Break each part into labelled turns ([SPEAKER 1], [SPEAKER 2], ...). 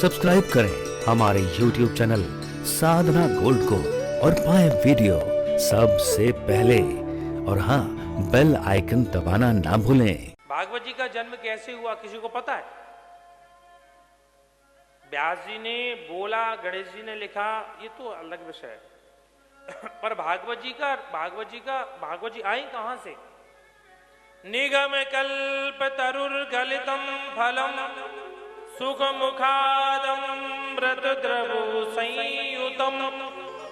[SPEAKER 1] Subscribe करें हमारे YouTube channel साधना gold को और पाएं वीडियो सबसे पहले। और हाँ, बेल आइकन दबाना ना भूलें।
[SPEAKER 2] भागवत जी का जन्म कैसे हुआ किसी को पता है? व्यास जी ने बोला, गणेश जी ने लिखा, ये तो अलग विषय है। पर भागवत जी आई कहां से? निगम कल्प तरुर गलितम फलम सुख मुखादमृत द्रवो संयुतम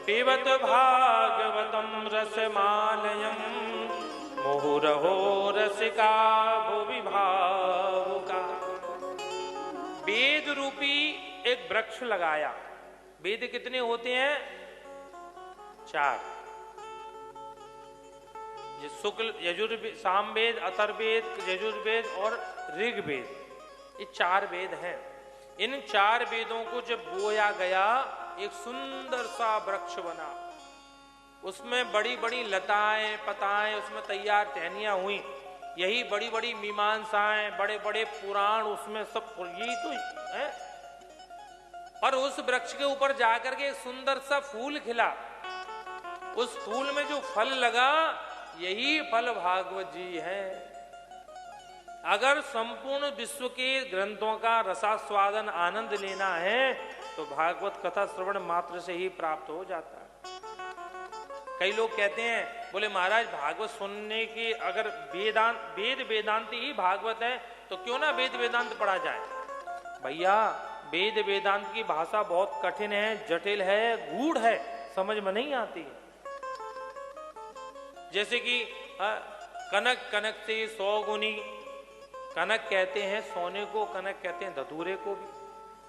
[SPEAKER 2] पिबत भागवतम रसमालयम मुहुरहो रसिका भुवि भावुका। वेद रूपी एक वृक्ष लगाया। वेद कितने होते हैं? 4। ये शुक्ल यजुर्वेद, सामवेद, अथर्ववेद, यजुर्वेद और ऋग्वेद, ये 4 वेद हैं। इन 4 वेदों को जब बोया गया, एक सुंदर सा वृक्ष बना। उसमें बड़ी बड़ी लताएं पताएं उसमें तैयार टहनियां हुई। यही बड़ी बड़ी मीमांसाएं, बड़े बड़े पुराण उसमें सब यही तो है। और उस वृक्ष के ऊपर जाकर के एक सुंदर सा फूल खिला। उस फूल में जो फल लगा, यही फल भागवत जी है। अगर संपूर्ण विश्व के ग्रंथों का रसास्वादन आनंद लेना है तो भागवत कथा श्रवण मात्र से ही प्राप्त हो जाता है। कई लोग कहते हैं, बोले महाराज भागवत सुनने की अगर वेद वेदांत ही भागवत है तो क्यों ना वेद वेदांत पढ़ा जाए। भैया, वेद वेदांत की भाषा बहुत कठिन है, जटिल है, गूढ़ है, समझ में नहीं आती है। जैसे कि कनक, कनक से 100 गुनी। कनक कहते हैं सोने को, कनक कहते हैं धतूरे को भी।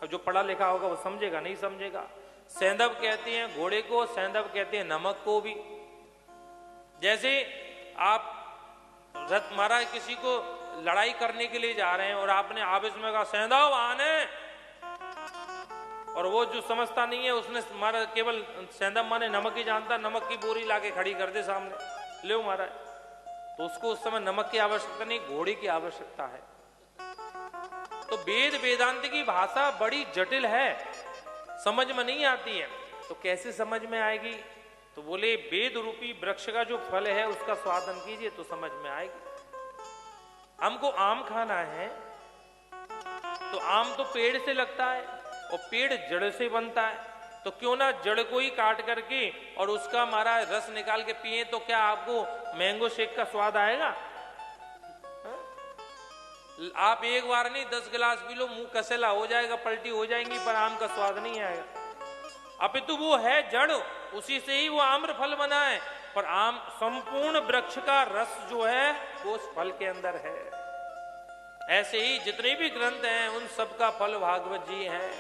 [SPEAKER 2] अब जो पढ़ा लिखा होगा वो समझेगा, नहीं समझेगा। सेंधव कहते हैं घोड़े को, सेंधव कहते हैं नमक को भी। जैसे आप रथ महाराज किसी को लड़ाई करने के लिए जा रहे हैं और आपने आवेश में कहा सेंधव आने, और वो जो समझता नहीं है उसने महाराज केवल सेंधव माने नमक ही जानता, नमक की बोरी लाके खड़ी कर दे सामने, ले महाराज, तो उसको उस समय नमक की आवश्यकता नहीं, घोड़े की आवश्यकता है। तो वेद वेदांत की भाषा बड़ी जटिल है, समझ में नहीं आती है। तो कैसे समझ में आएगी? तो बोले वेद रूपी वृक्ष का जो फल है उसका स्वादन कीजिए तो समझ में आएगी। हमको आम खाना है तो आम तो पेड़ से लगता है और पेड़ जड़ से बनता है, तो क्यों ना जड़ को ही काट करके और उसका हमारा रस निकाल के पिए, तो क्या आपको मैंगो शेक का स्वाद आएगा? आप एक बार नहीं 10 गिलास पी लो, मुंह कसेला हो जाएगा, पलटी हो जाएंगी, पर आम का स्वाद नहीं आएगा। अपितु वो है जड़, उसी से ही वो आम्र फल बना है। पर आम संपूर्ण वृक्ष का रस जो है वो उस फल के अंदर है। ऐसे ही जितने भी ग्रंथ हैं उन सब का फल भागवत जी हैं।